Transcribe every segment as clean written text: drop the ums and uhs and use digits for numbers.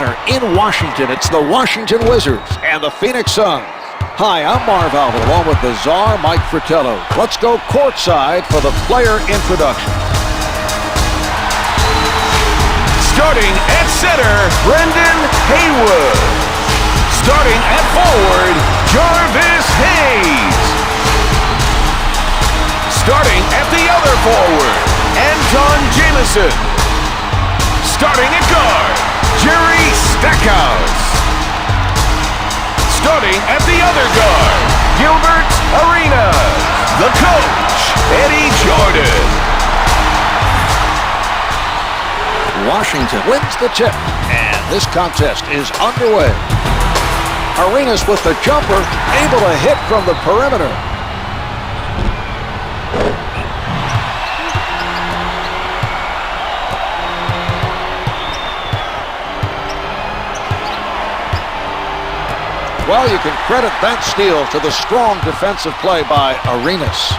Center in Washington. It's the Washington Wizards and the Phoenix Suns. Hi, I'm Marv Albert, along with the czar, Mike Fratello. Let's go courtside for the player introduction. Starting at center, Brendan Haywood. Starting at forward, Jarvis Hayes. Starting at the other forward, Antawn Jamison. Starting at guard, Jerry Stackhouse. Starting at the other guard, Gilbert Arenas. The coach, Eddie Jordan. Washington wins the tip, and this contest is underway. Arenas with the jumper, able to hit from the perimeter. Well, you can credit that steal to the strong defensive play by Arenas.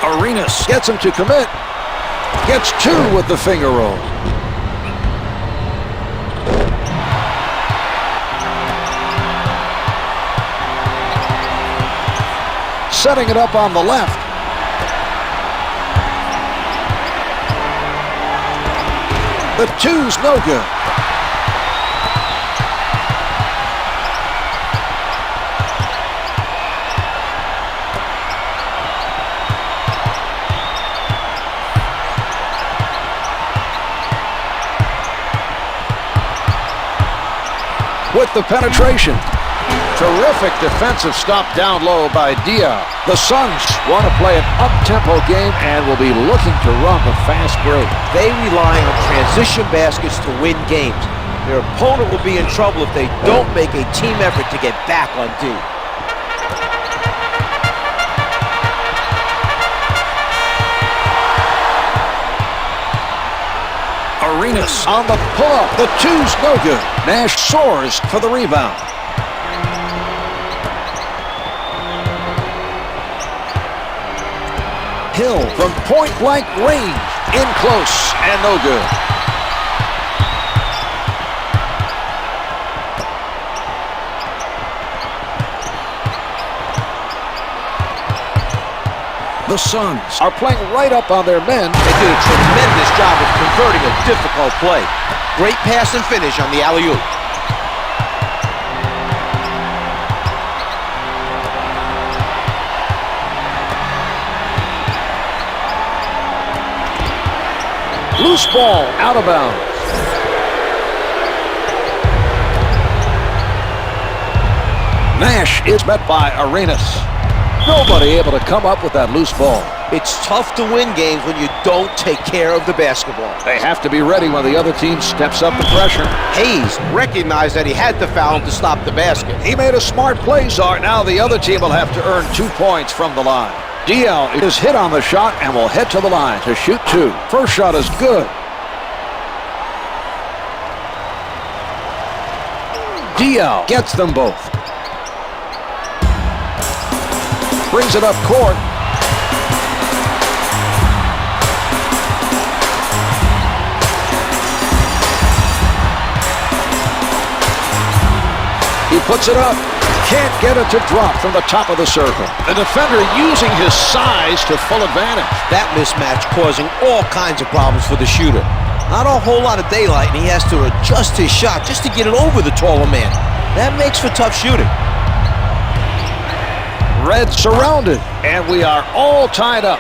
Arenas gets him to commit. Gets two with the finger roll. Setting it up on the left. The two's no good. With the penetration. Terrific defensive stop down low by Diaw. The Suns want to play an up-tempo game and will be looking to run the fast break. They rely on transition baskets to win games. Their opponent will be in trouble if they don't make a team effort to get back on D. Arenas on the pull-up. The two's no good. Nash soars for the rebound. Hill from point-blank range. In close and no good. The Suns are playing right up on their men. They did a tremendous job of converting a difficult play. Great pass and finish on the alley-oop. Loose ball out of bounds. Nash is met by Arenas. Nobody able to come up with that loose ball. It's tough to win games when you don't take care of the basketball. They have to be ready when the other team steps up the pressure. Hayes recognized that he had to foul him to stop the basket. He made a smart play, Czar. Now the other team will have to earn 2 points from the line. Diaw is hit on the shot and will head to the line to shoot 2. First shot is good. Diaw gets them both. Brings it up court. He puts it up. Can't get it to drop from the top of the circle. The defender using his size to full advantage. That mismatch causing all kinds of problems for the shooter. Not a whole lot of daylight, and he has to adjust his shot just to get it over the taller man. That makes for tough shooting. Red surrounded, and we are all tied up.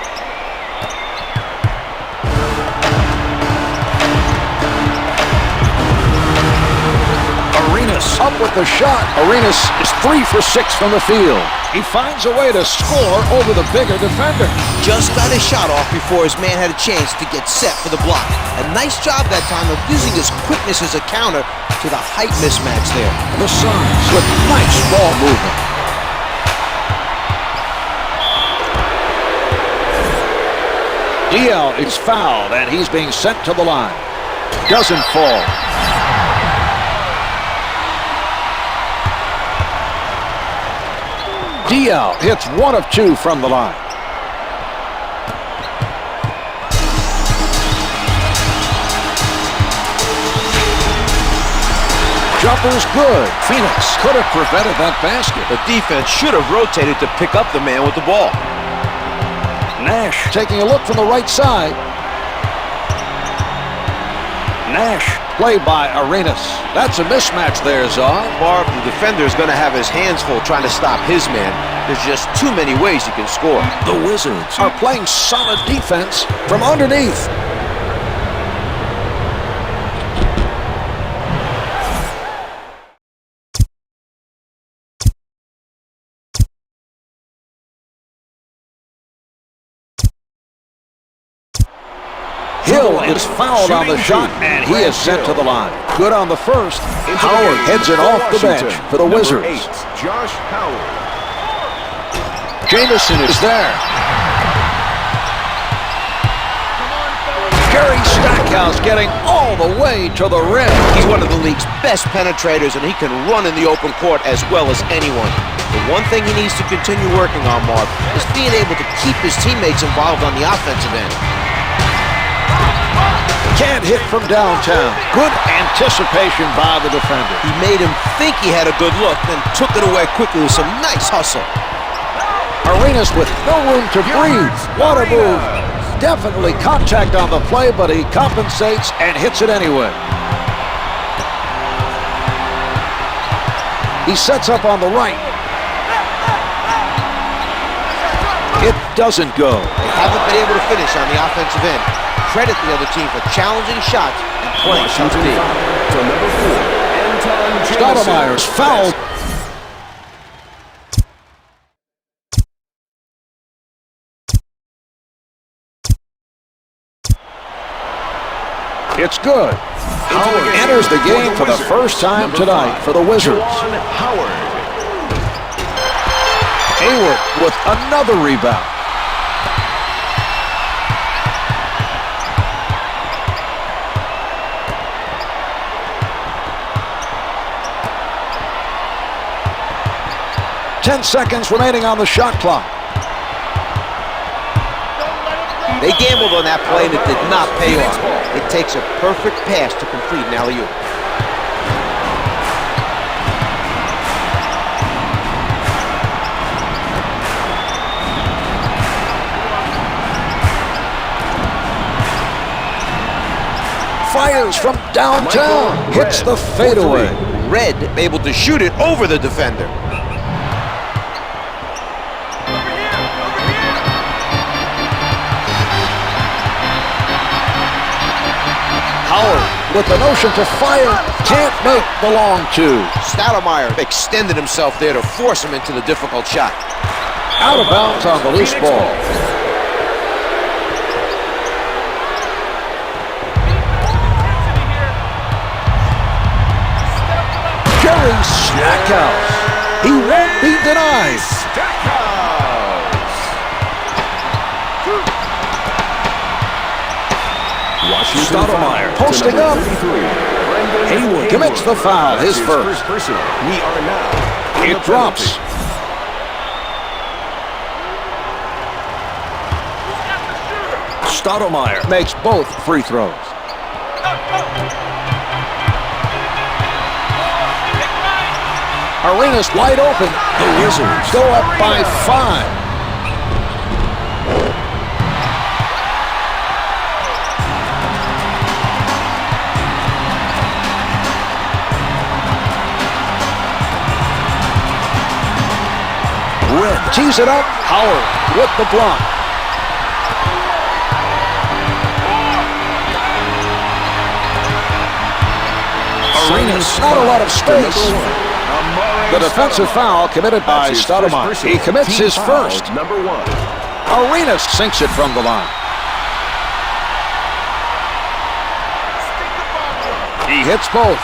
Arenas up with the shot. Arenas is 3 for 6 from the field. He finds a way to score over the bigger defender. Just got his shot off before his man had a chance to get set for the block. A nice job that time of using his quickness as a counter to the height mismatch there. The Suns with nice ball movement. Diaw is fouled, and he's being sent to the line. Doesn't fall. Diaz hits 1 of 2 from the line. Jumper's good. Phoenix could have prevented that basket. The defense should have rotated to pick up the man with the ball. Nash taking a look from the right side. Nash played by Arenas. That's a mismatch there, Zog. Barb, the defender is going to have his hands full trying to stop his man. There's just too many ways he can score. The Wizards are playing solid defense from underneath. Hill is fouled on the shot, and he is sent to the line. Good on the first. Howard heads it off the bench for the Wizards. 8, Josh Howard. Jamison is there. Gary Stackhouse getting all the way to the rim. He's one of the league's best penetrators, and he can run in the open court as well as anyone. The one thing he needs to continue working on, Mark, is being able to keep his teammates involved on the offensive end. Can't hit from downtown. Good anticipation by the defender. He made him think he had a good look, then took it away quickly with some nice hustle. Arenas with no room to breathe. What a move. Definitely contact on the play, but he compensates and hits it anyway. He sets up on the right. It doesn't go. They haven't been able to finish on the offensive end. Credit the other team for challenging shots and playing tough D. To number 4, Antawn Jamison. Stoudemire's fouled. It's good. Howard enters the game for the first time tonight for the Wizards. Howard. Hayward with another rebound. Ten seconds remaining on the shot clock. They gambled on that play and it did not pay off. It takes a perfect pass to complete an alley-oop. Fires from downtown. Hits the fadeaway. Red able to shoot it over the defender. Howard with the notion to fire, can't make the long two. Stoudemire extended himself there to force him into the difficult shot. Out of bounds on the loose ball. Gary Stackhouse. He won't be denied. Stoudemire posting up. Hayward commits the foul, his first. We are now. It drops. Stoudemire makes both free throws. Arenas wide open. The Wizards go up by 5. Red tees it up. Howard with the block. Arenas, not a lot of space. The defensive foul committed by Stoudemire. He commits his first. Number 1. Arenas sinks it from the line. He hits both.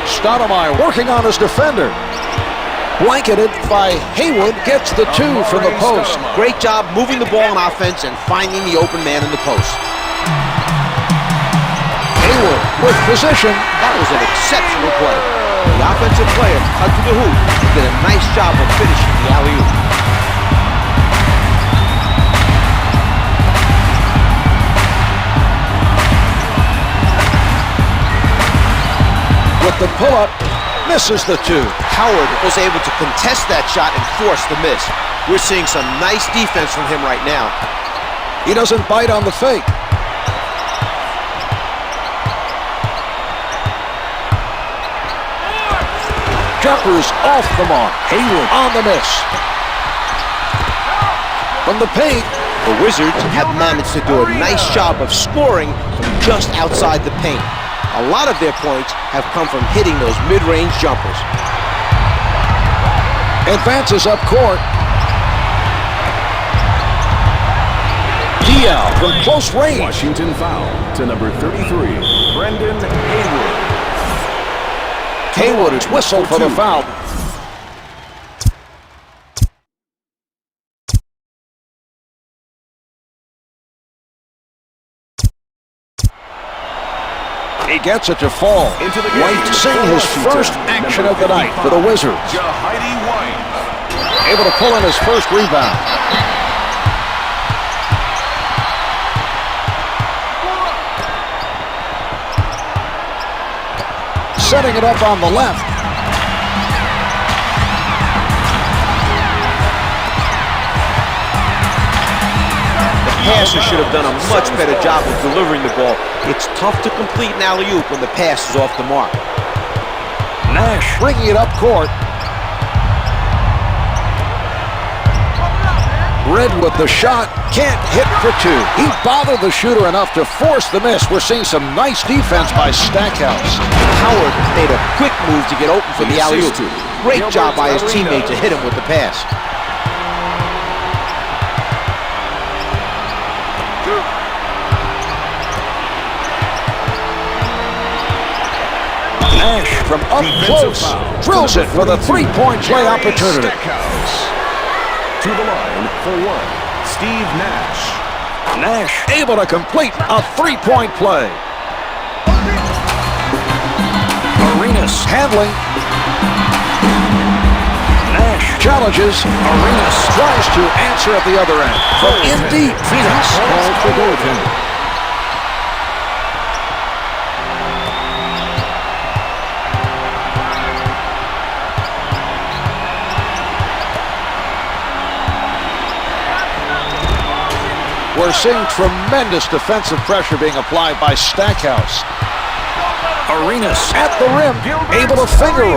Stoudemire working on his defender. Blanketed by Haywood, gets the 2 from the post. Great job moving the ball on offense and finding the open man in the post. Haywood with position. That was an exceptional play. The offensive player cut to the hoop and did a nice job of finishing the alley-oop. With the pull-up, misses the 2. Howard was able to contest that shot and force the miss. We're seeing some nice defense from him right now. He doesn't bite on the fake. Jumper's off the mark. Haywood on the miss. From the paint, the Wizards have managed to do a nice job of scoring from just outside the paint. A lot of their points have come from hitting those mid-range jumpers. Advances up court. Dial from close range. Washington foul to number 33, Brendan Haywood. Haywood is whistled for the foul. He gets it to fall. Into the game. White seeing his first action of the night for the Wizards. Able to pull in his first rebound. Setting it up on the left. Passer should have done a much better job of delivering the ball. It's tough to complete an alley-oop when the pass is off the mark. Nash bringing it up court. Red with the shot, can't hit for 2. He bothered the shooter enough to force the miss. We're seeing some nice defense by Stackhouse. Howard made a quick move to get open for the alley-oop. Great job by his teammate to hit him with the pass. Nash from up close drills it for the three-point play opportunity. To the line for 1, Steve Nash. Nash able to complete a three-point play. Arenas handling. Nash challenges. Arenas tries to answer at the other end. From in deep, Phoenix called for goaltender. We're seeing tremendous defensive pressure being applied by Stackhouse. Arenas at the rim, able to finger roll.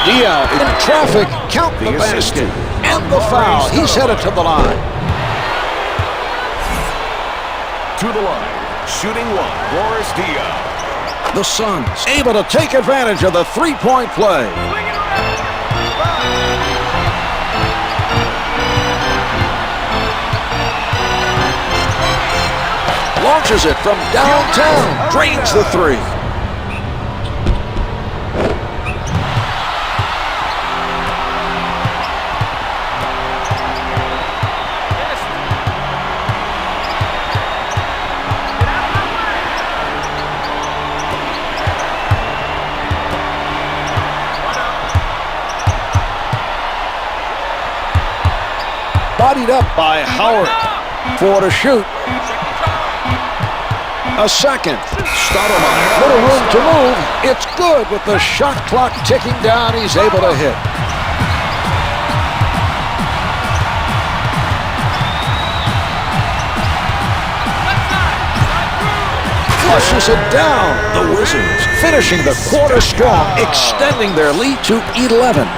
Diaz in traffic, count the basket, and the foul. He's headed to the line. To the line, shooting 1, Boris Diaz. The Suns able to take advantage of the three-point play. Launches it from downtown, drains the 3. Bodied up by Howard. 4 to shoot. A second. Stoudemire. Little room to move. It's good with the shot clock ticking down. He's able to hit. Flushes it down. The Wizards finishing the quarter strong, extending their lead to 11.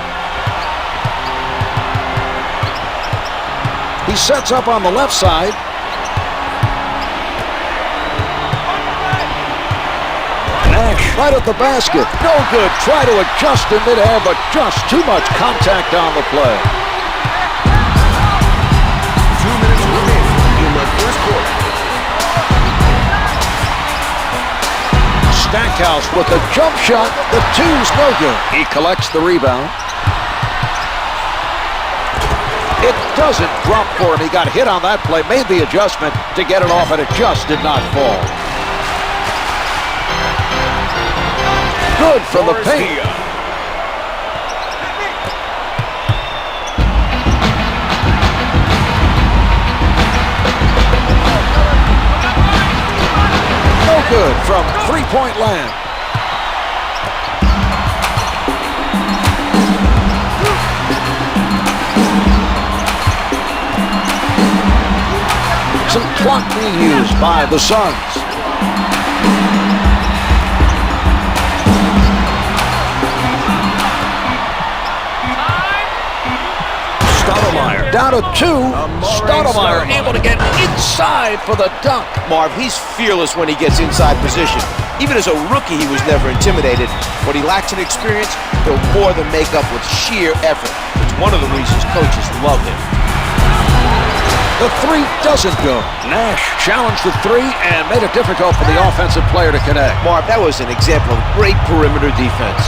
He sets up on the left side. Nash right at the basket. No good. Try to adjust in midair, but just too much contact on the play. 2 minutes remaining in the first quarter. Stackhouse with a jump shot. The two's no good. He collects the rebound. It doesn't drop for him. He got hit on that play, made the adjustment to get it off, and it just did not fall. Good from the paint. No good from three-point land. Some clock being used by the Suns. Stoudemire. Down to two. Stoudemire able to get inside for the dunk. Marv, he's fearless when he gets inside position. Even as a rookie, he was never intimidated. What he lacks in experience, he'll more than make up with sheer effort. It's one of the reasons coaches love him. The three doesn't go. Nash challenged the three and made it difficult for the offensive player to connect. Marv, that was an example of great perimeter defense.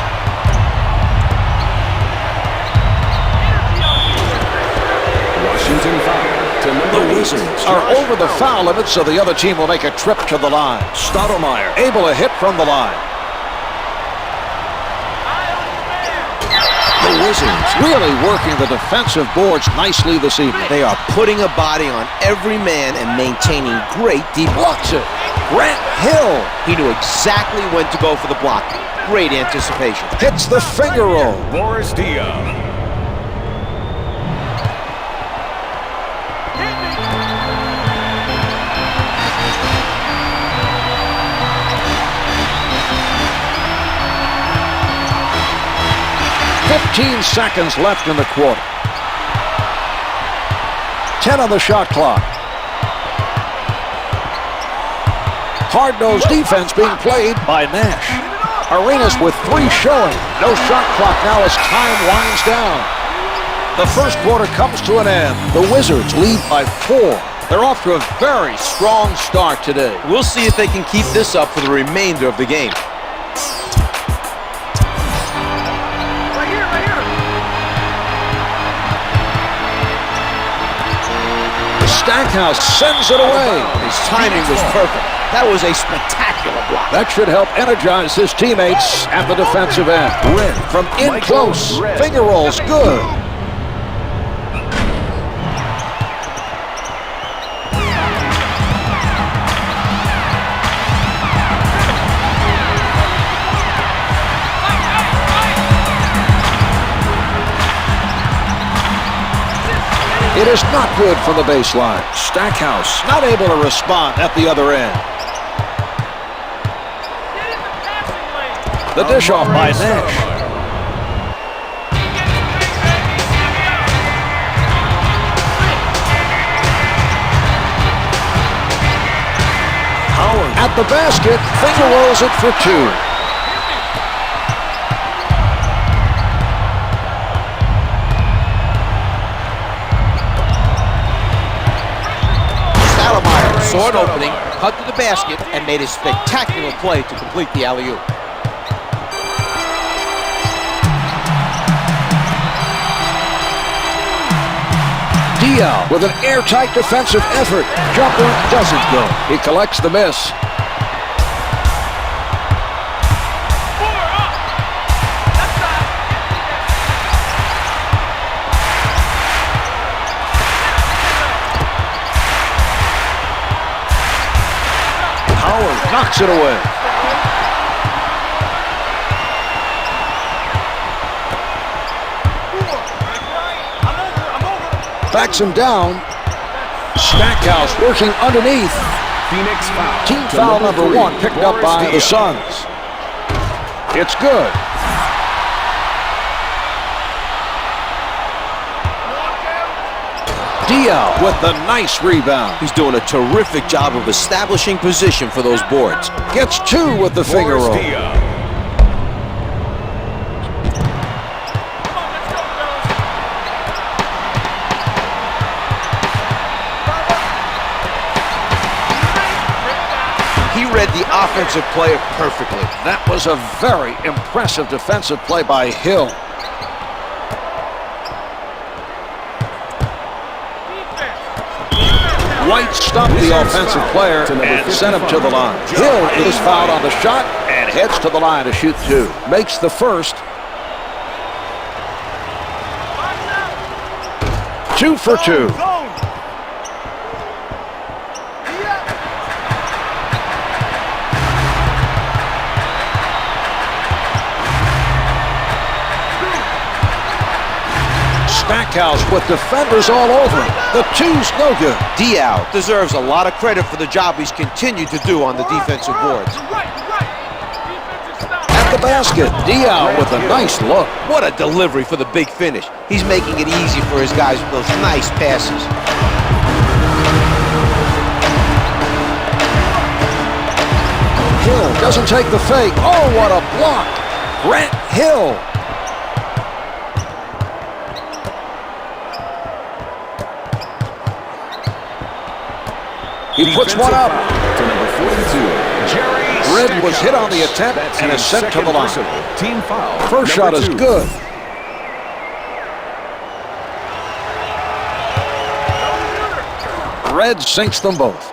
Washington foul to The Wizards are over the foul limit, so the other team will make a trip to the line. Stoudemire. Able to hit from the line. The Wizards really working the defensive boards nicely this evening. They are putting a body on every man and maintaining great deep. Blocks it. Grant Hill He knew exactly when to go for the block. Great anticipation. hits the finger roll. Boris Diaw. Fifteen seconds left in the quarter. 10 on the shot clock. Hard-nosed defense being played by Nash. Arenas with three showing. No shot clock now as time winds down. The first quarter comes to an end. The Wizards lead by 4. They're off to a very strong start today. We'll see if they can keep this up for the remainder of the game. Stackhouse sends it away. His timing was perfect. That was a spectacular block. That should help energize his teammates at the defensive end. Red from in close. Finger rolls good. It is not good from the baseline. Stackhouse not able to respond at the other end. The dish off by Nash. Howard at the basket, finger rolls it for two. Saw an opening, cut to the basket, and made a spectacular play to complete the alley-oop. Diaw with an airtight defensive effort. Jumper doesn't go. He collects the miss. Howard knocks it away. Backs him down. Stackhouse working underneath. Phoenix foul. Team foul number 1 picked up by the Suns. It's good. Diaw with the nice rebound. He's doing a terrific job of establishing position for those boards. Gets 2 with the finger roll. Diaw. He read the offensive player perfectly. That was a very impressive defensive play by Hill. White stopped the offensive player and sent him to the line. Hill is fouled on the shot and heads to the line to shoot two. Makes the first. 2 for 2. Stackhouse with defenders all over him. The two's no good. Diao deserves a lot of credit for the job he's continued to do on the defensive boards. At the basket, Diao with a nice look. What a delivery for the big finish. He's making it easy for his guys with those nice passes. Hill doesn't take the fake. Oh, what a block. Grant Hill. He puts one up. To number 42, Red was hit on the attempt and is sent to the line. Team foul. First shot is good. Red sinks them both.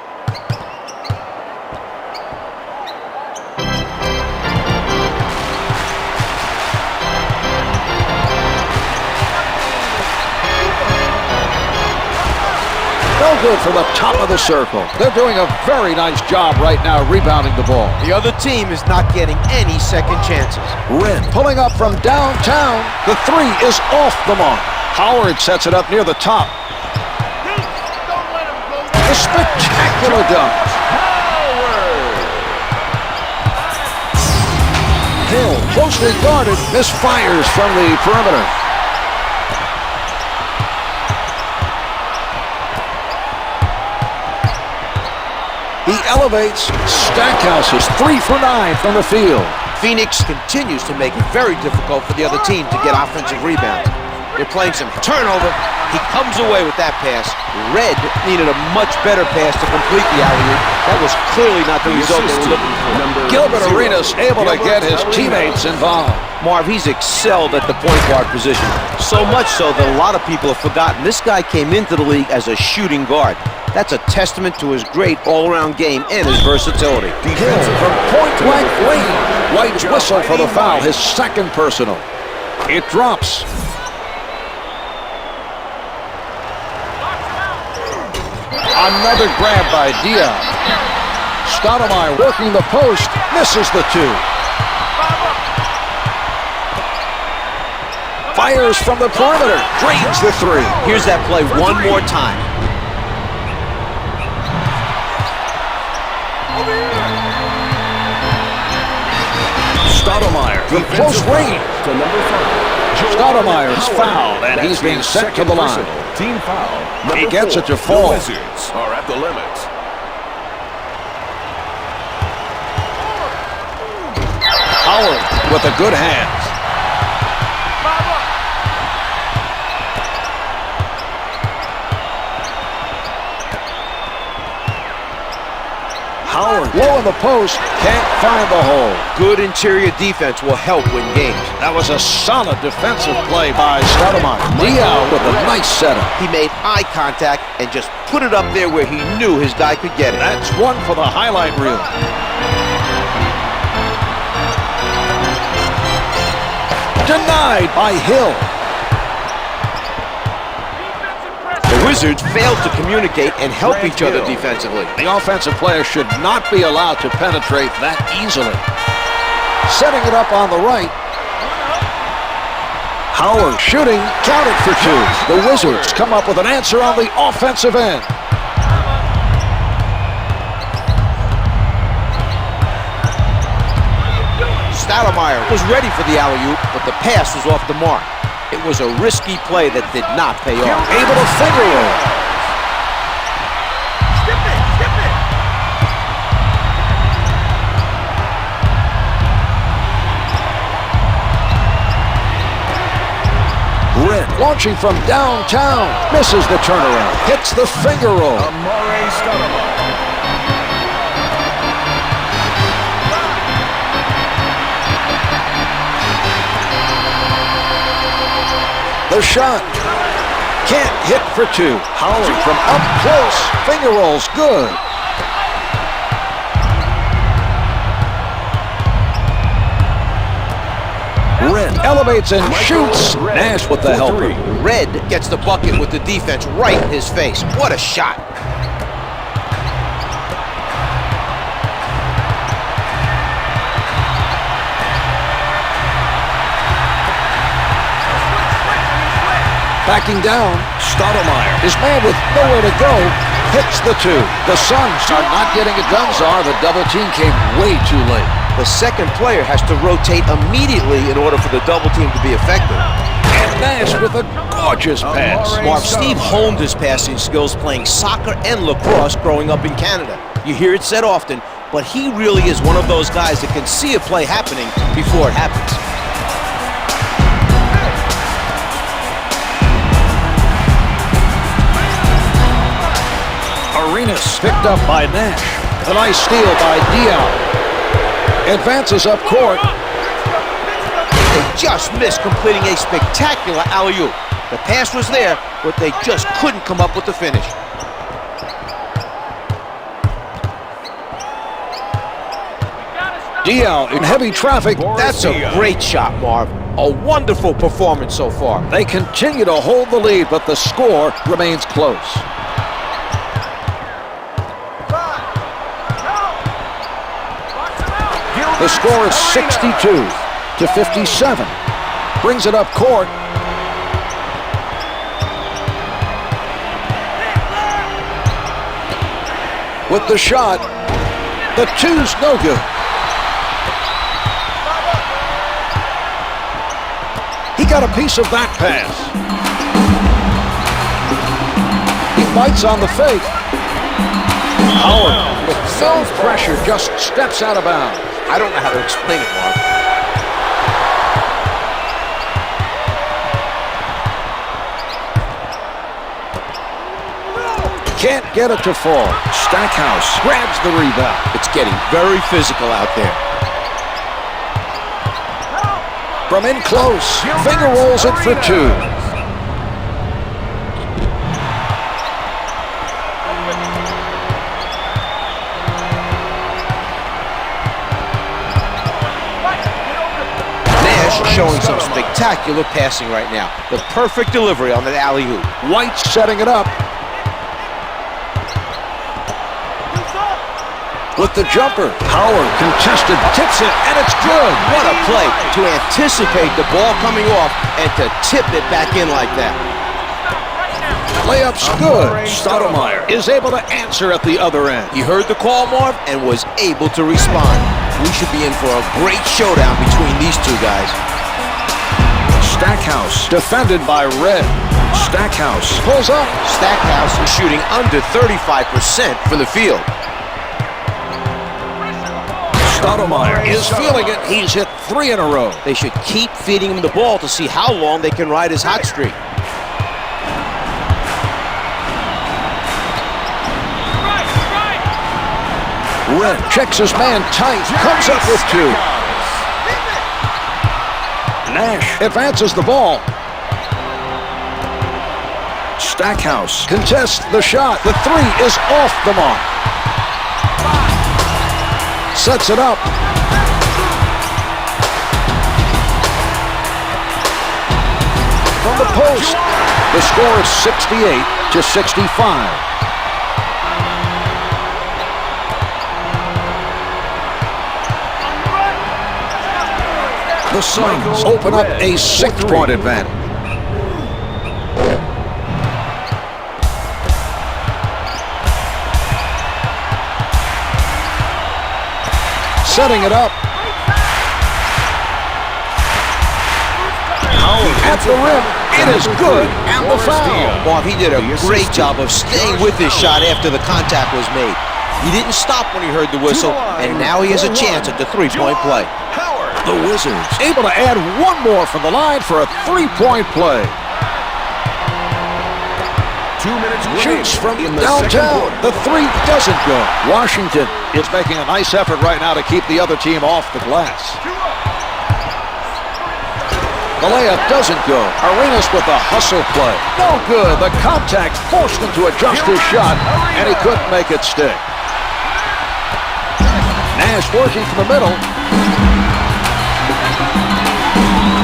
No good from the top of the circle. They're doing a very nice job right now rebounding the ball. The other team is not getting any second chances. Red pulling up from downtown. The three is off the mark. Howard sets it up near the top. A spectacular dunk. Hill, closely guarded, misfires from the perimeter. He elevates. Stackhouse is 3 for 9 from the field. Phoenix continues to make it very difficult for the other team to get offensive rebounds. They're playing some turnover. He comes away with that pass. Red needed a much better pass to complete the alley-oop. That was clearly not the result they were looking for. Gilbert Arenas able to get his teammates involved. Marv, he's excelled at the point guard position. So much so that a lot of people have forgotten this guy came into the league as a shooting guard. That's a testament to his great all-around game and his versatility. Hill from point-blank range. White's whistle for the foul, his second personal. It drops. Another grab by Diao. Stoudemire working the post, misses the two. Fires from the perimeter, drains the three. Here's that play one more time. Stoudemire from close range. To number 5. Stoudemire is fouled, and he's being sent to the line. Team foul. He gets it to The fall. Wizards are at the limit. Howard with a good hands. Howard low in the post, can't find the hole. Good interior defense will help win games. That was a solid defensive play by Stoudemire. Diao with a nice setup. He made eye contact and just put it up there where he knew his guy could get it. That's one for the highlight reel. Denied by Hill. The Wizards failed to communicate and help each other defensively. The offensive player should not be allowed to penetrate that easily. Setting it up on the right. Howard shooting, counted for two. The Wizards come up with an answer on the offensive end. Stoudemire was ready for the alley-oop, but the pass was off the mark. It was a risky play that did not pay off. Able to finger roll. Red launching from downtown. Misses the turnaround. Hits the finger roll. Amare Stoudemire. The shot. Can't hit for two. Howard from up close. Finger rolls good. Red elevates and shoots. Nash with the helper. Red gets the bucket with the defense right in his face. What a shot. Backing down, Stoudemire. His man with nowhere to go hits the two. The Suns are not getting it done, Czar. The double team came way too late. The second player has to rotate immediately in order for the double team to be effective. And Nash with a gorgeous pass. Mark, Steve honed his passing skills playing soccer and lacrosse growing up in Canada. You hear it said often, but he really is one of those guys that can see a play happening before it happens. Arenas picked up by Nash. A nice steal by Diao. Advances up court. They just missed completing a spectacular alley-oop. The pass was there, but they just couldn't come up with the finish. Diao in heavy traffic. That's a great shot, Marv. A wonderful performance so far. They continue to hold the lead, but the score remains close. The score is 62-57. Brings it up court. With the shot, the two's no good. He got a piece of that pass. He bites on the fake. Howard, with no pressure, just steps out of bounds. I don't know how to explain it, Mark. Can't get it to fall. Stackhouse grabs the rebound. It's getting very physical out there. From in close, finger rolls it for two. Showing some spectacular passing right now. The perfect delivery on that alley-oop. White setting it up. With the jumper, Howard contested, tips it, and it's good. What a play to anticipate the ball coming off and to tip it back in like that. Layup's good. Stoudemire is able to answer at the other end. He heard the call, Marv, and was able to respond. We should be in for a great showdown between these two guys. Stackhouse defended by Red. Stackhouse pulls up. Stackhouse is shooting under 35% for the field. Stoudemire is feeling it. He's hit 3 in a row. They should keep feeding him the ball to see how long they can ride his hot streak. Red checks his man tight. Comes up with 2. Nash advances the ball. Stackhouse contests the shot. The 3 is off the mark. Sets it up. From the post. The score is 68-65. The Suns open up a 6-point advantage. Setting it up. At the rim. It is good. And the foul. Bob, he did a great job of staying with his shot after the contact was made. He didn't stop when he heard the whistle, and now he has a chance at the 3-point play. The Wizards able to add one more from the line for a 3-point play. 2 minutes Shoots from downtown. The 3 doesn't go. Washington is making a nice effort right now to keep the other team off the glass. The layup doesn't go. Arenas with the hustle play. No good. The contact forced him to adjust his shot, and he couldn't make it stick. Nash working from the middle.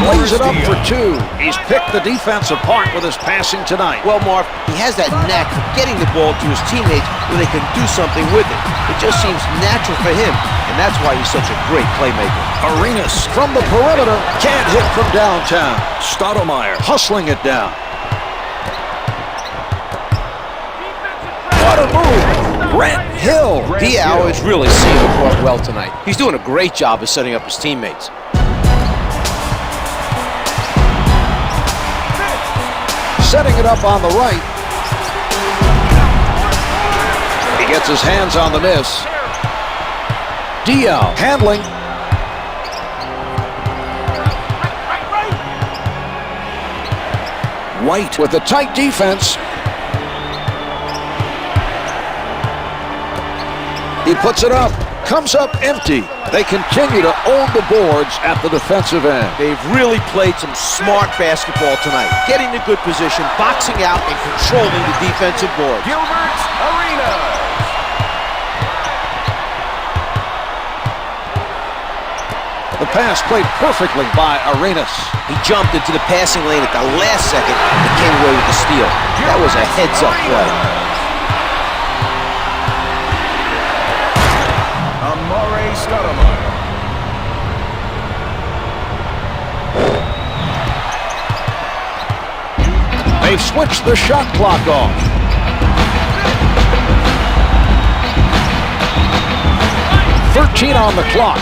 Lays it up for two. He's picked the defense apart with his passing tonight. Well, Marv, he has that knack for getting the ball to his teammates where they can do something with it. It just seems natural for him, and that's why he's such a great playmaker. Arenas from the perimeter. Can't hit from downtown. Stoudemire hustling it down. What a move. Grant Hill. Diao is really seeing the court well tonight. He's doing a great job of setting up his teammates. Setting it up on the right. He gets his hands on the miss. Diao handling. White with a tight defense. He puts it up. Comes up empty. They continue to own the boards at the defensive end. They've really played some smart basketball tonight, getting the good position, boxing out, and controlling the defensive boards. Gilbert Arenas. The pass played perfectly by Arenas. He jumped into the passing lane at the last second and came away with the steal. That was a heads-up play. Amare Stoudemire. They've switched the shot clock off. .13 on the clock.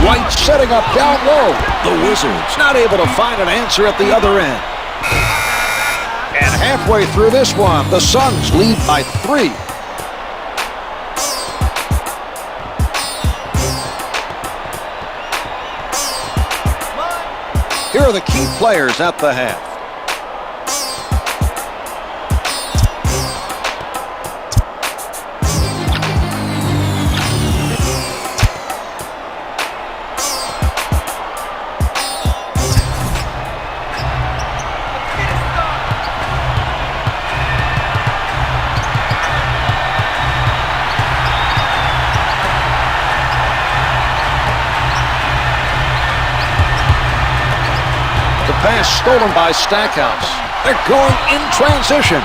White setting up down low. The Wizards not able to find an answer at the other end. And halfway through this one, the Suns lead by 3. Here are the key players at the half. Pass stolen by Stackhouse. They're going in transition.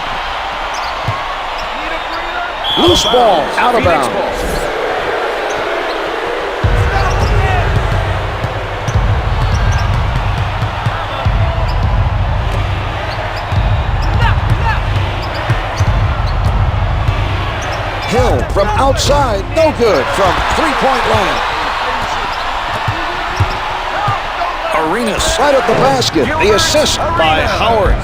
Loose ball, out of bounds. Hill from outside, no good from three-point line. Arenas right at the basket. The assist by Howard.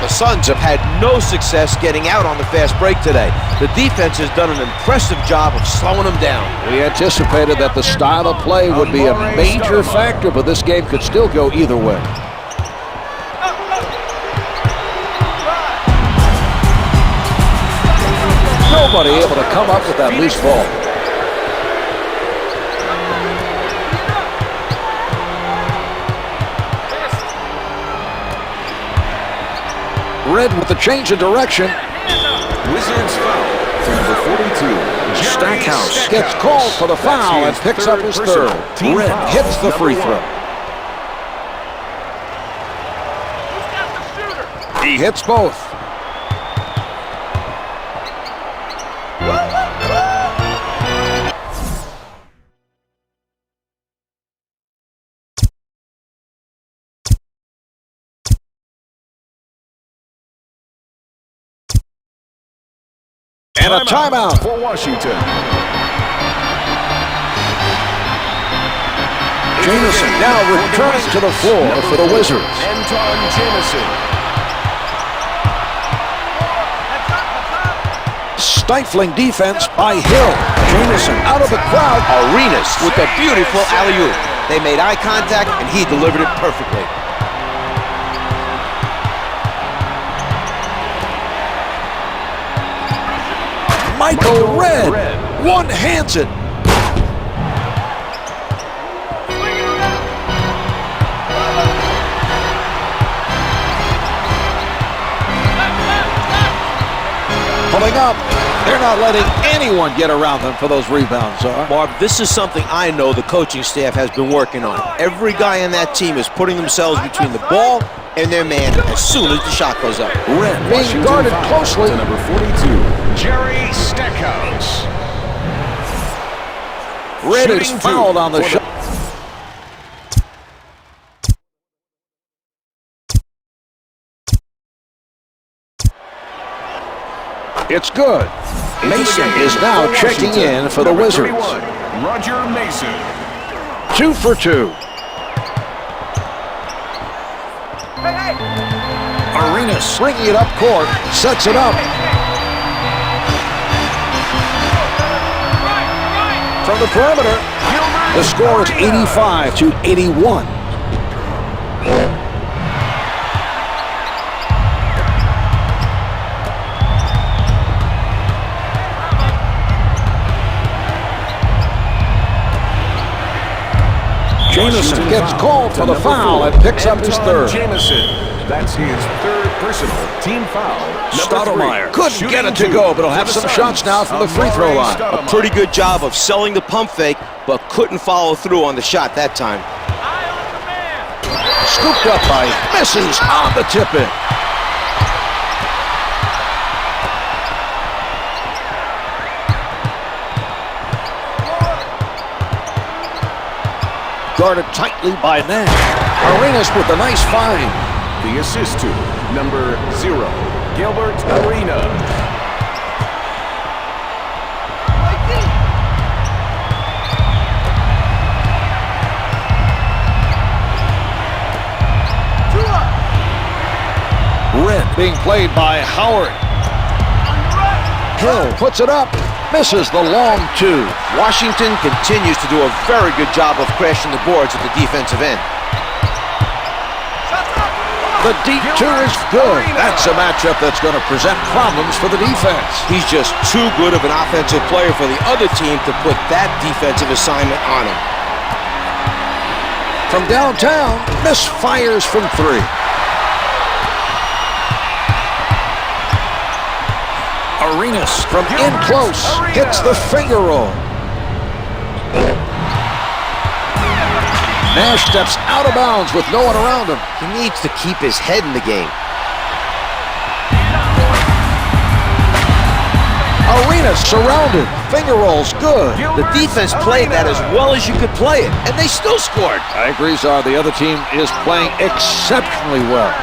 The Suns have had no success getting out on the fast break today. The defense has done an impressive job of slowing them down. We anticipated that the style of play would be a major factor, but this game could still go either way. Nobody able to come up with that loose ball. Red with the change of direction. Wizards foul. Number 42. Stackhouse gets called for the foul and picks up his third. Red hits the free throw. He hits both. And a timeout for Washington. Jamison now returns to the floor for the Wizards. Antawn Jamison. Stifling defense by Hill. Jamison out of the crowd. Arenas with a beautiful alley-oop. They made eye contact, and he delivered it perfectly. Michael Red one-hands it. Pulling up. They're not letting anyone get around them for those rebounds, Marv, this is something I know the coaching staff has been working on. Every guy on that team is putting themselves between the ball and their man as soon as the shot goes up. Red being guarded closely. To number 42, Jerry Stackhouse. Red is fouled on the shot. It's good. Mason is now checking in for the Wizards. Roger Mason. 2 for 2. Arenas bringing it up court, sets it up. From the perimeter, the score is 85-81. Jamison gets called for the foul and picks up his third. Jamison. That's his third personal team foul. Stoudemire couldn't get it to go, but he'll have some shots now from the free throw line. A pretty good job of selling the pump fake, but couldn't follow through on the shot that time. Scooped up by misses on the tip-in. Guarded tightly by Nash. Arenas with a nice find. The assist to number 0, Gilbert Arenas. Red being played by Howard. Hill puts it up. Misses the long two. Washington continues to do a very good job of crashing the boards at the defensive end. The deep two is good. That's a matchup that's going to present problems for the defense. He's just too good of an offensive player for the other team to put that defensive assignment on him. From downtown, misfires from 3. Arenas from in close hits the finger roll. Nash steps out of bounds with no one around him. He needs to keep his head in the game. Arenas surrounded. Finger rolls good. The defense played that as well as you could play it, and they still scored. I agree, Czar. The other team is playing exceptionally well.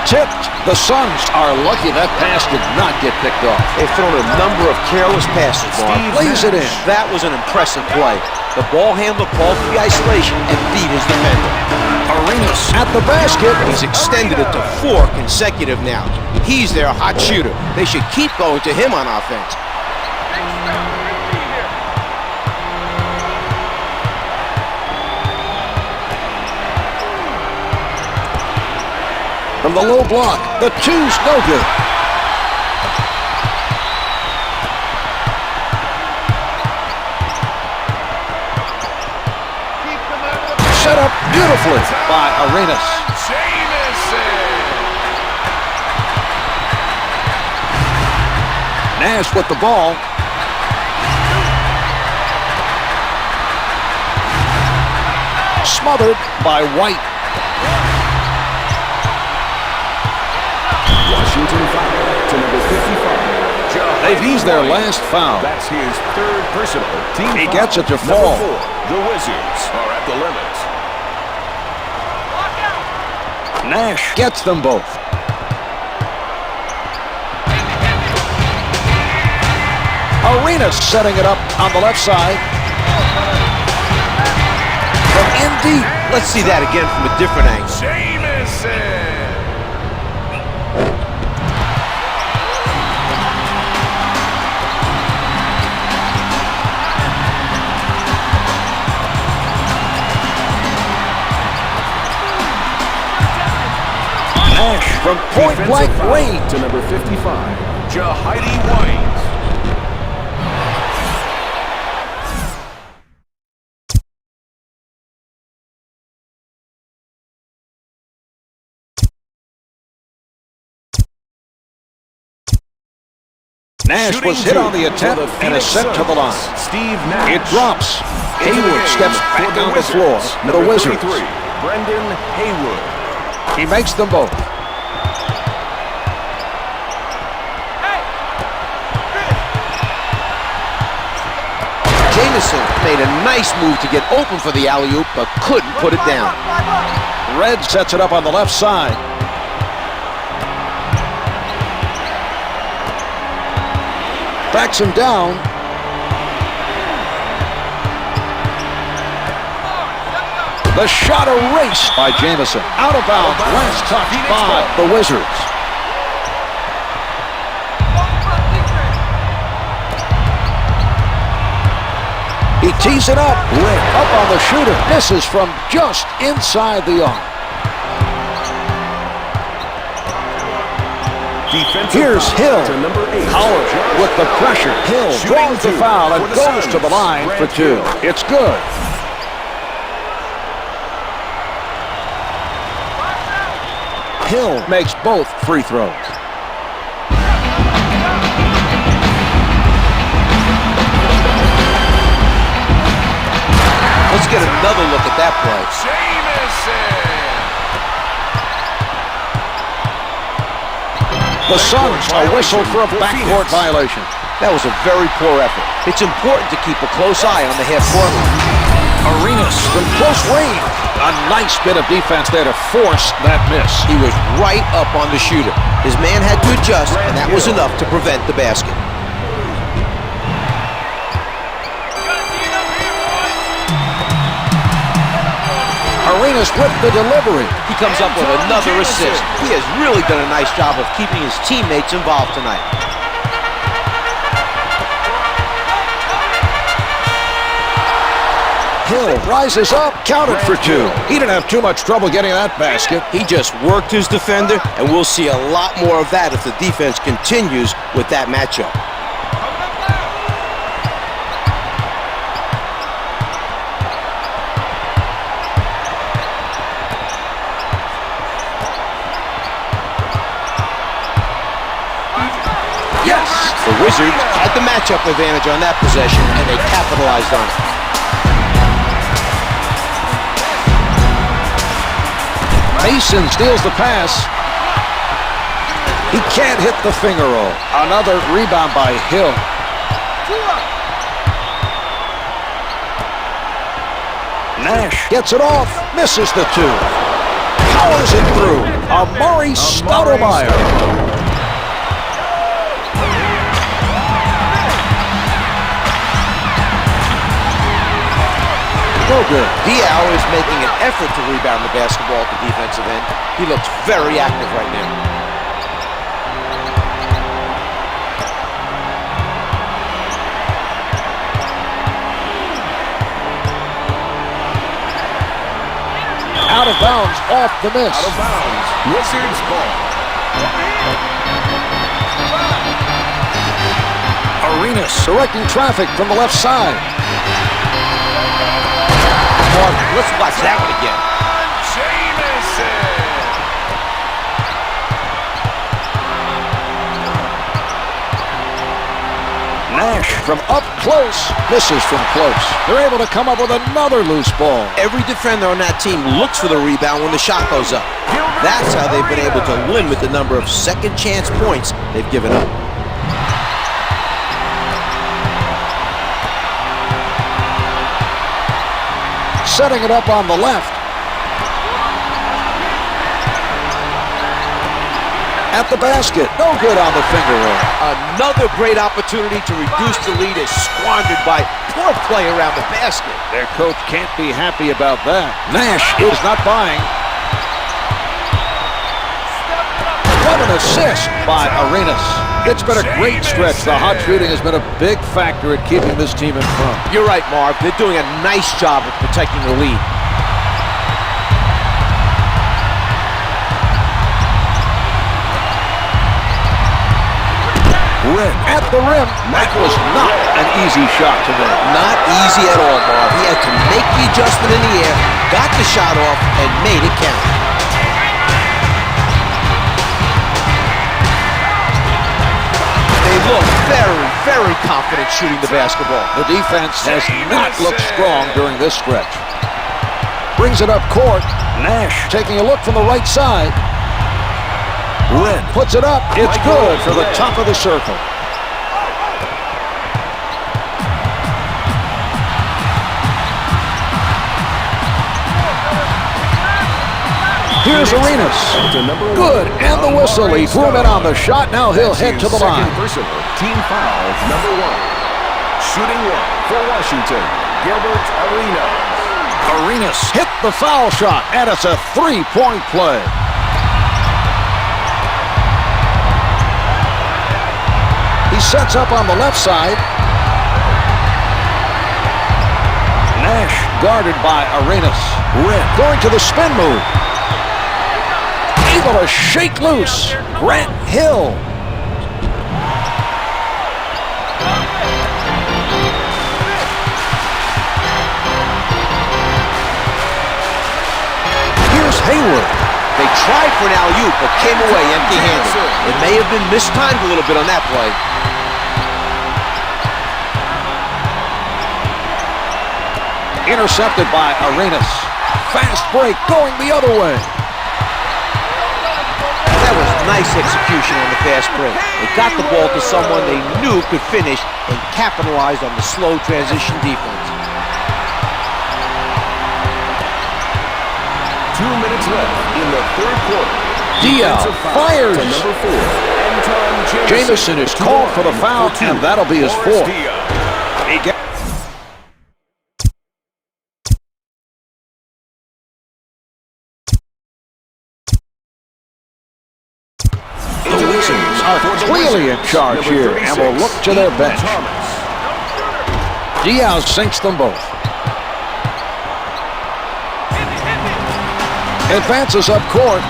Tipped. The Suns are lucky that pass did not get picked off. They've thrown a number of careless passes, Mark. Lays it in. That was an impressive play. The ball handler called for the isolation and beat his defender. Arenas at the basket. He's extended it to 4 consecutive now. He's their hot shooter. They should keep going to him on offense. From the low block, the two's no good. Set up beautifully by Arenas. Jamison. Nash with the ball. Smothered by White. Washington foul to number 55. They've eased their last foul. That's his third personal team He foul. gets it to Number fall. 4, the Wizards are at the limit. Nash gets them both. Arenas setting it up on the left side. From in deep. Let's see that again from a different angle. Jamison. Nash from point-blank range. To number 55, Jahidi White. Nash was hit on the attempt and is sent to the line. Steve Nash. It drops. Hayward steps back on the floor for the Wizards. Brendan Haywood. He makes them both. Jamison made a nice move to get open for the alley-oop, but couldn't put it down. Red sets it up on the left side. Backs him down. The shot erased by Jamison. Out of bounds. Last touch by the Wizards. He tees it up. Up on the shooter. Misses from just inside the arc. Here's Hill. Howard with the pressure. Hill draws the foul and goes to the line for two. It's good. Hill makes both free throws. Let's get another look at that play. Jamison. The Suns are whistled for a backcourt violation. That was a very poor effort. It's important to keep a close eye on the half-court line. Arenas from close range. A nice bit of defense there to force that miss. He was right up on the shooter. His man had to adjust, and that was enough to prevent the basket. Arenas with the delivery. He comes up with another assist. He has really done a nice job of keeping his teammates involved tonight. Hill rises up, counted for two. He didn't have too much trouble getting that basket. He just worked his defender, and we'll see a lot more of that if the defense continues with that matchup. Yes! The Wizards had the matchup advantage on that possession, and they capitalized on it. Mason steals the pass. He can't hit the finger roll. Another rebound by Hill. Nash gets it off, misses the two. Powers it through. Amare Stoudemire. No good. Diao is making an effort to rebound the basketball at the defensive end. He looks very active right now. Out of bounds, off the miss. Out of bounds. Wizards ball. Arenas directing traffic from the left side. Let's watch that one again. Jamison. Nash from up close, misses from close. They're able to come up with another loose ball. Every defender on that team looks for the rebound when the shot goes up. That's how they've been able to limit the number of second chance points they've given up. Setting it up on the left. At the basket, no good on the finger roll. Another great opportunity to reduce the lead is squandered by poor play around the basket. Their coach can't be happy about that. Nash is not buying. What an assist by Arenas. It's been a great stretch. The hot shooting has been a big factor at keeping this team in front. You're right, Marv. They're doing a nice job of protecting the lead. Red at the rim. That was not an easy shot to make. Not easy at all, Marv. He had to make the adjustment in the air, got the shot off, and made it count. They look very, very confident shooting the basketball. The defense has not looked strong during this stretch. Brings it up court. Nash taking a look from the right side. Red puts it up. It's good for the top of the circle. Here's Arenas. Good, and the whistle. He threw him in on the shot. Now he'll head to the line. Team foul number 1. Shooting one for Washington, Gilbert Arenas. Arenas hit the foul shot, and it's a three-point play. He sets up on the left side. Nash guarded by Arenas. Red going to the spin move. Able to shake loose. Grant Hill. Here's Hayward. They tried for an alley-oop, but came away empty-handed. It may have been mistimed a little bit on that play. Intercepted by Arenas. Fast break going the other way. That was nice execution on the fast break. They got the ball to someone they knew could finish and capitalized on the slow transition defense. 2 minutes left in the third quarter. Diaz fires. To number 4, Antawn Jamison is called for the foul, and that'll be his fourth. He gets the Wizards are clearly in charge here, and will look to their bench. Diaz sinks them both. Advances up court.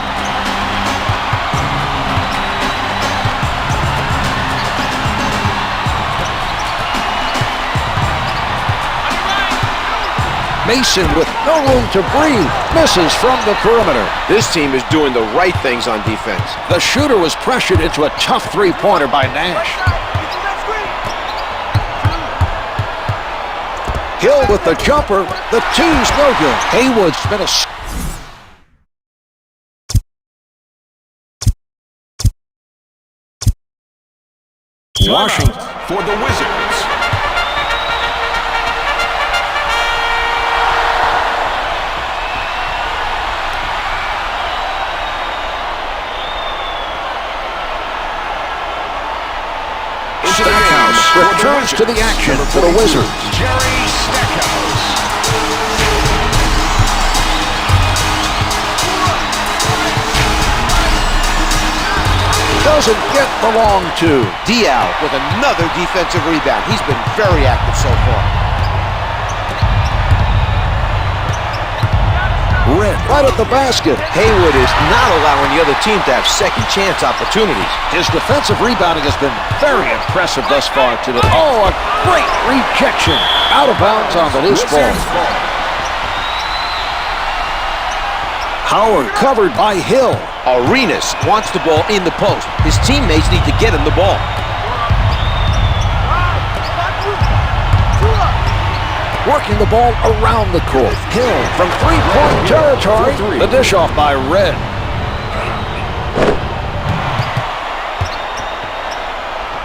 Mason with no room to breathe. Misses from the perimeter. This team is doing the right things on defense. The shooter was pressured into a tough three-pointer by Nash. Hill with the jumper. The two's no good. Haywood's been a... Washington for the Wizards. Stackhouse returns to the action for the Wizards. Jerry Stackhouse. Doesn't get the long two. Diaz with another defensive rebound. He's been very active so far. Red right at the basket. Haywood is not allowing the other team to have second chance opportunities. His defensive rebounding has been very impressive thus far today. Oh, a great rejection. Out of bounds on the loose ball. Howard covered by Hill. Arenas wants the ball in the post. His teammates need to get him the ball. Working the ball around the court. Hill from three-point territory. The dish off by Red.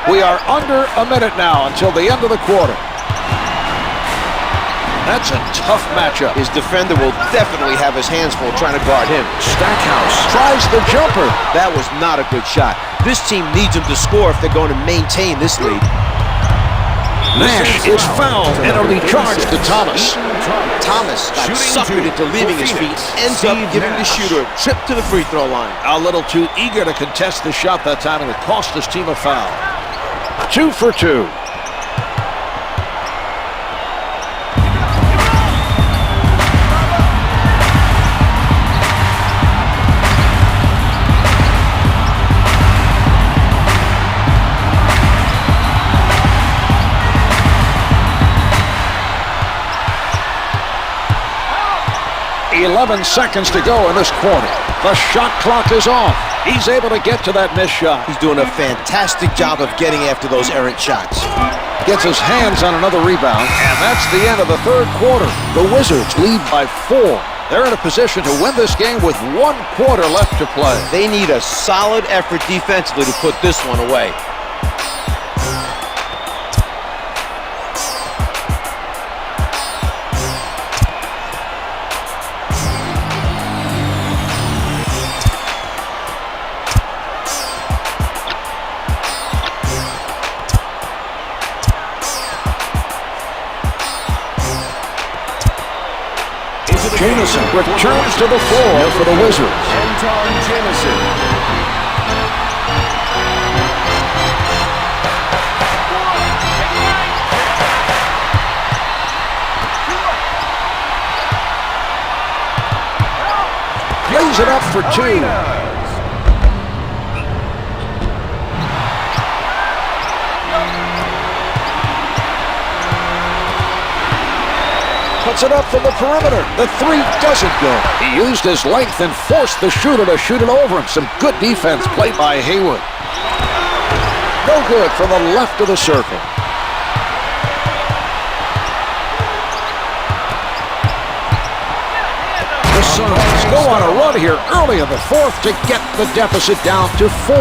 We are under a minute now until the end of the quarter. That's a tough matchup. His defender will definitely have his hands full trying to guard him. Stackhouse tries the jumper. That was not a good shot. This team needs him to score if they're going to maintain this lead. Nash is fouled and it'll be charged to Thomas. Thomas got suckered into leaving his feet, ends up giving the shooter a trip to the free throw line. A little too eager to contest the shot that time, and it cost his team a foul. 2 for 2. 11 seconds to go in this quarter. The shot clock is off. He's able to get to that missed shot. He's doing a fantastic job of getting after those errant shots. Gets his hands on another rebound, and that's the end of the third quarter. The Wizards lead by 4. They're in a position to win this game with 1 quarter left to play. They need a solid effort defensively to put this one away. Jamison returns to the floor for the Wizards. Antawn Jamison. Lays it up for 2. Puts it up from the perimeter. The 3 doesn't go. He used his length and forced the shooter to shoot it over him. Some good defense played by Haywood. No good from the left of the circle. The Suns go on a run here early in the fourth to get the deficit down to 4.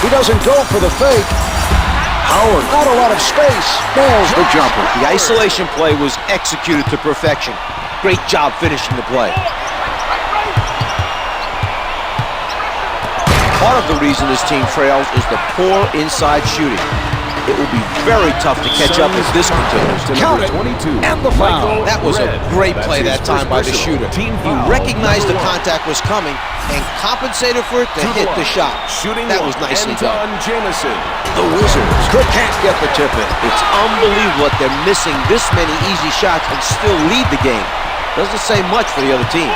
He doesn't go for the fake. Howard, not a lot of space, nails the jumper. The isolation play was executed to perfection. Great job finishing the play. Part of the reason this team trails is the poor inside shooting. It will be very tough to catch up if this continues. Count it, 22, and the foul. That was a great play that time by the shooter. He recognized the contact was coming and compensated for it to hit the shot. That was nicely done. Antawn Jamison. The Wizards can't get the tip in. It's unbelievable that they're missing this many easy shots and still lead the game. Doesn't say much for the other team.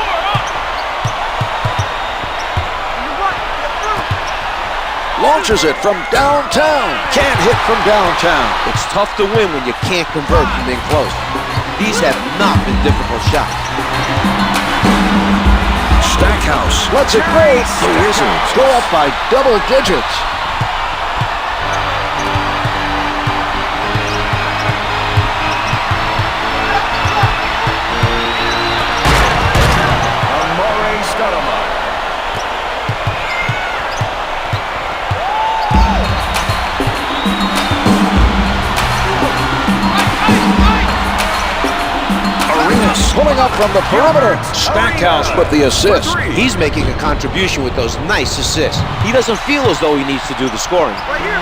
Launches it from downtown. Can't hit from downtown. It's tough to win when you can't convert from being close. These have not been difficult shots. Stackhouse lets it go. The Wizards go up by double digits. Amare Stoudemire. Arenas pulling up from the perimeter. Stackhouse with the assist. He's making a contribution with those nice assists. He doesn't feel as though he needs to do the scoring. Right here.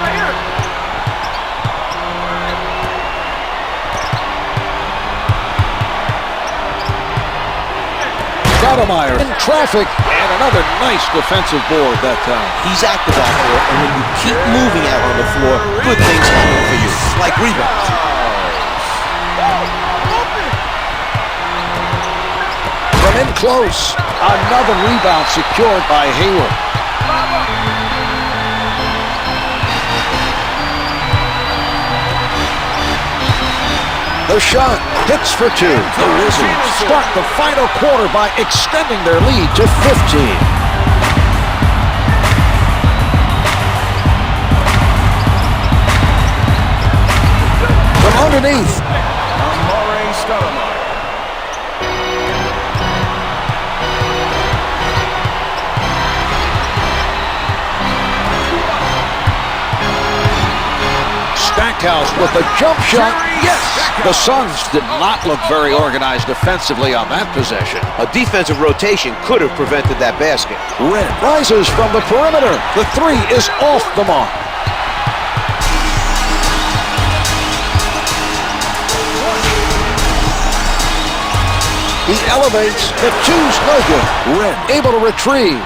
Stoudemire in traffic, and another nice defensive board that time. He's active out there, and when you keep moving out on the floor, good things happen for you, like rebounds. From in close, another rebound secured by Haywood. The shot hits for 2. The Wizards start the final quarter by extending their lead to 15. From underneath. Amare Stoudemire. Stackhouse with a jump shot. Yes! The Suns did not look very organized defensively on that possession. A defensive rotation could have prevented that basket. Red rises from the perimeter. The 3 is off the mark. He elevates. The 2's no good. Red able to retrieve.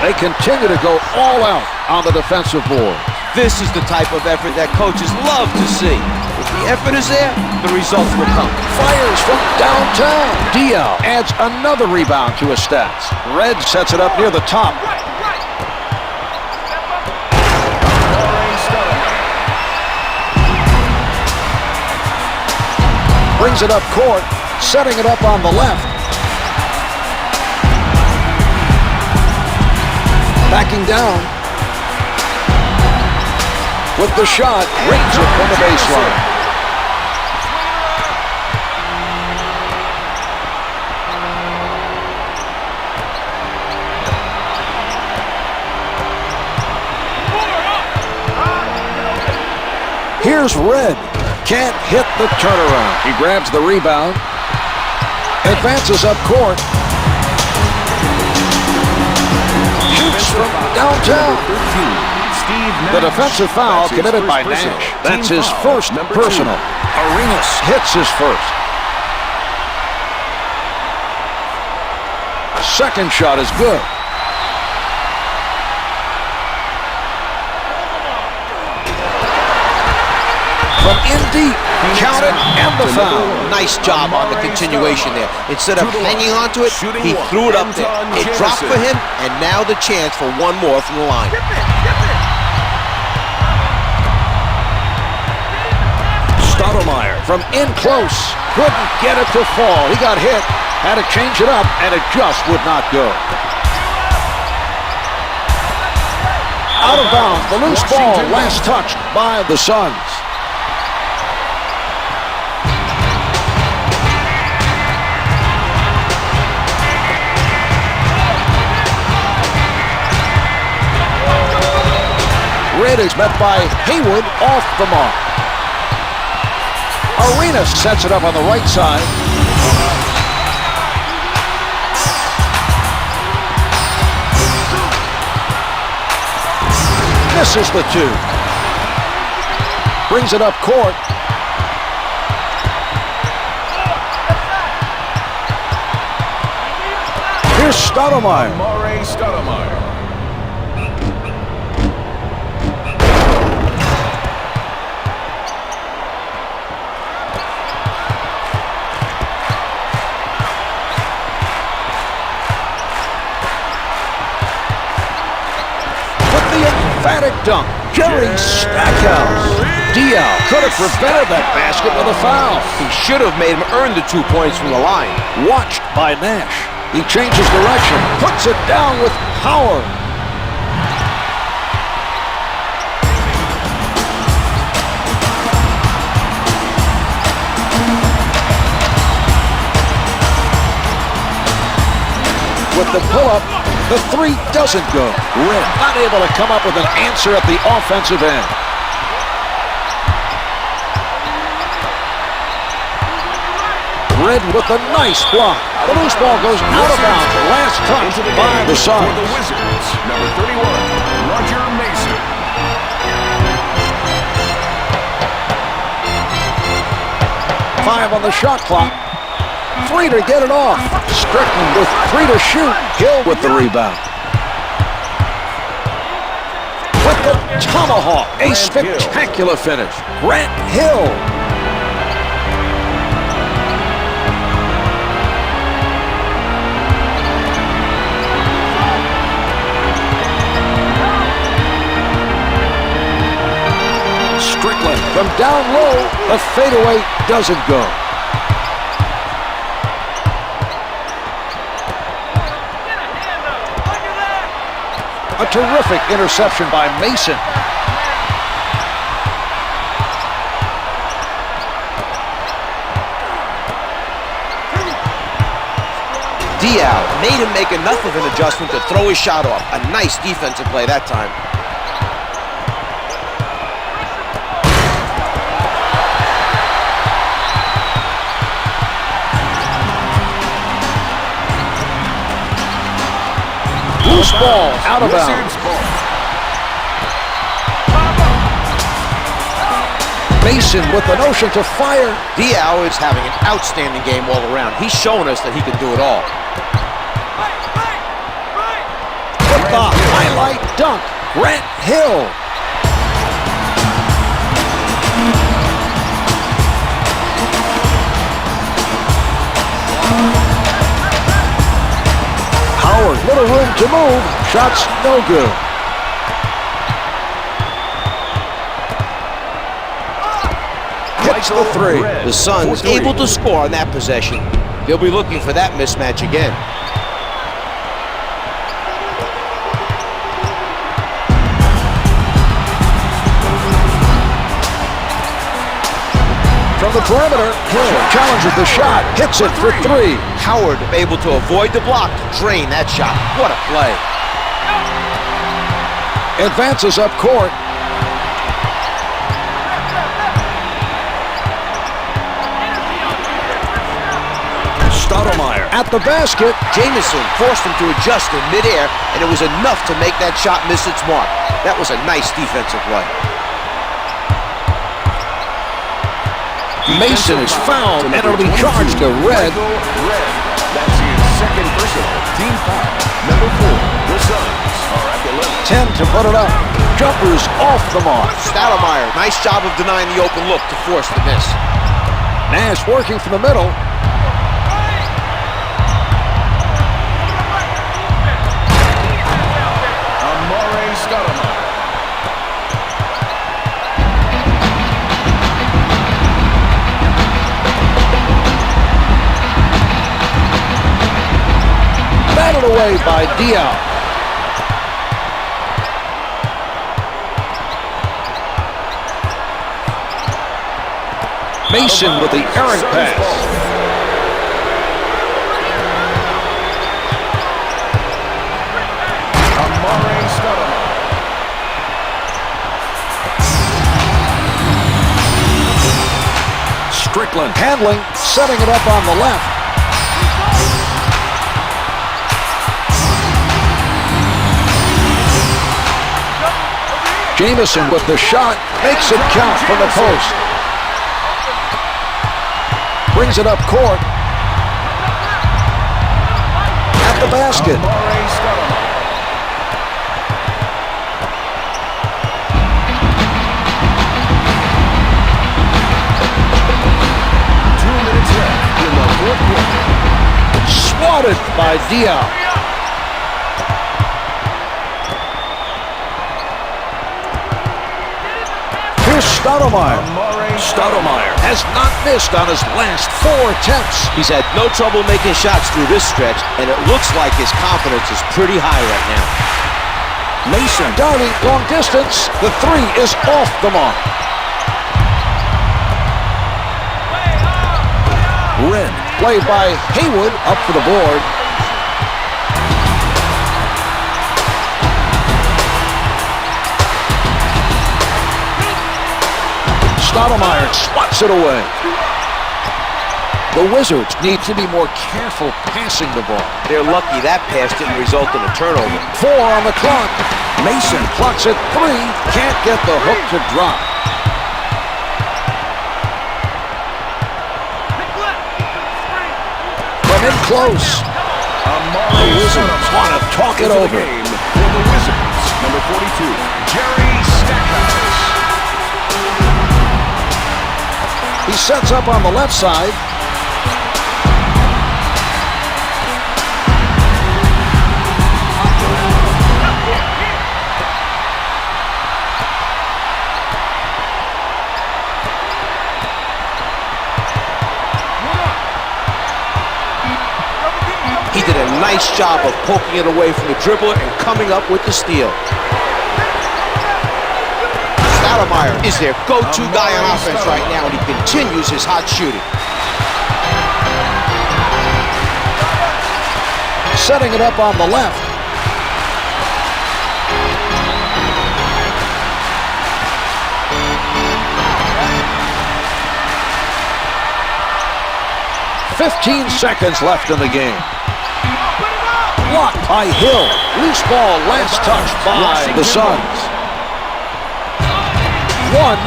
They continue to go all out on the defensive board. This is the type of effort that coaches love to see. If the effort is there, the results will come. Fires from downtown. Diao adds another rebound to his stats. Red sets it up near the top. Brings it up court, setting it up on the left. Backing down. With the shot, rings it from the baseline. Here's Red. Can't hit the turnaround. He grabs the rebound. Advances up court. Shoots from downtown. The defensive foul committed by Nash. That's his first personal. Arenas hits his first. Second shot is good. From in deep, count it, and the foul. Nice job on the continuation there. Instead of hanging on to it, he threw it up there. It dropped for him, and now the chance for one more from the line. Stoudemire from in close. Couldn't get it to fall. He got hit, had to change it up, and it just would not go. Out of bounds, the loose ball last touched by the Suns. Red is met by Haywood off the mark. Arenas sets it up on the right side. Misses the two. Brings it up court. Here's Stoudemire. Amare Stoudemire. Emphatic dunk. Jerry Stackhouse. Diao could have prevented that basket with a foul. He should have made him earn the 2 points from the line. Watched by Nash. He changes direction. Puts it down with power. With the pull-up, the three doesn't go. Red not able to come up with an answer at the offensive end. Red with a nice block. The loose ball goes out of bounds. Last touch by the Suns. For the Wizards, number 31, Roger Mason. Five on the shot clock. Three to get it off. Strickland with three to shoot. Hill with the rebound. With the tomahawk. A spectacular finish. Grant Hill. Strickland from down low. The fadeaway doesn't go. A terrific interception by Mason. Diao made him make enough of an adjustment to throw his shot off. A nice defensive play that time. Loose ball out of bounds. Mason with the notion to fire. Diao is having an outstanding game all around. He's showing us that he can do it all. With the highlight dunk, Grant Hill. Little room to move. Shots no good. Hits the three. The Suns able to score on that possession. They'll be looking for that mismatch again. From the perimeter, Hill challenges the shot, hits it for three. Howard able to avoid the block to drain that shot. What a play. Advances up court. Stoudemire at the basket. Jamison forced him to adjust in midair, and it was enough to make that shot miss its mark. That was a nice defensive play. Mason is fouled, and it'll be charged to Red. That's his second personal. Team foul. Number 4, the Suns are at the limit. 10 to put it up. Jumpers off the mark. Stoudemire, nice job of denying the open look to force the miss. Nash working from the middle. Amare Stoudemire. Battled away by Diaz. Mason with the errant pass. Amare Stoudemire. Strickland handling, setting it up on the left. Jamison with the shot, makes it count from the post. Brings it up court. At the basket. Amare Stoudemire. In the fourth quarter. Swatted by Diaz. Here's Stoudemire. Stoudemire has not missed on his last 4 attempts. He's had no trouble making shots through this stretch, and it looks like his confidence is pretty high right now. Mason darting long distance. The 3 is off the mark. Red, played by Haywood, up for the board. Stoudemire swats it away. The Wizards need to be more careful passing the ball. They're lucky that pass didn't result in a turnover. 4 on the clock. Mason clocks at 3. Can't get the hook to drop. From in close. The Wizards want to talk it over. For the Wizards, number 42, Jerry Stackhouse. He sets up on the left side. He did a nice job of poking it away from the dribbler and coming up with the steal. Stoudemire is their go-to guy on offense right now, and he continues his hot shooting. Setting it up on the left. "15 seconds left in the game. Blocked by Hill. Loose ball, last touch by the Suns. 1.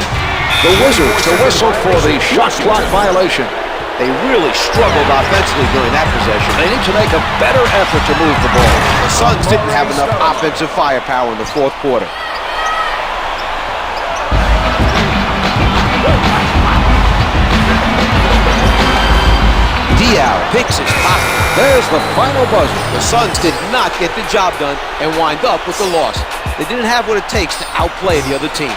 The Wizards to whistle for the shot clock violation. They really struggled offensively during that possession. They need to make a better effort to move the ball. The Suns didn't have enough offensive firepower in the fourth quarter. Diaz picks his pocket. There's the final buzzer. The Suns did not get the job done and wind up with the loss. They didn't have what it takes to outplay the other team.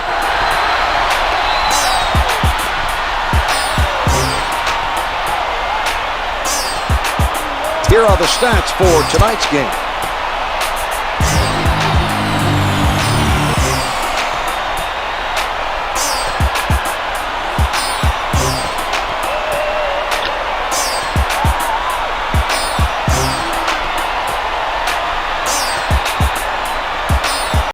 Here are the stats for tonight's game.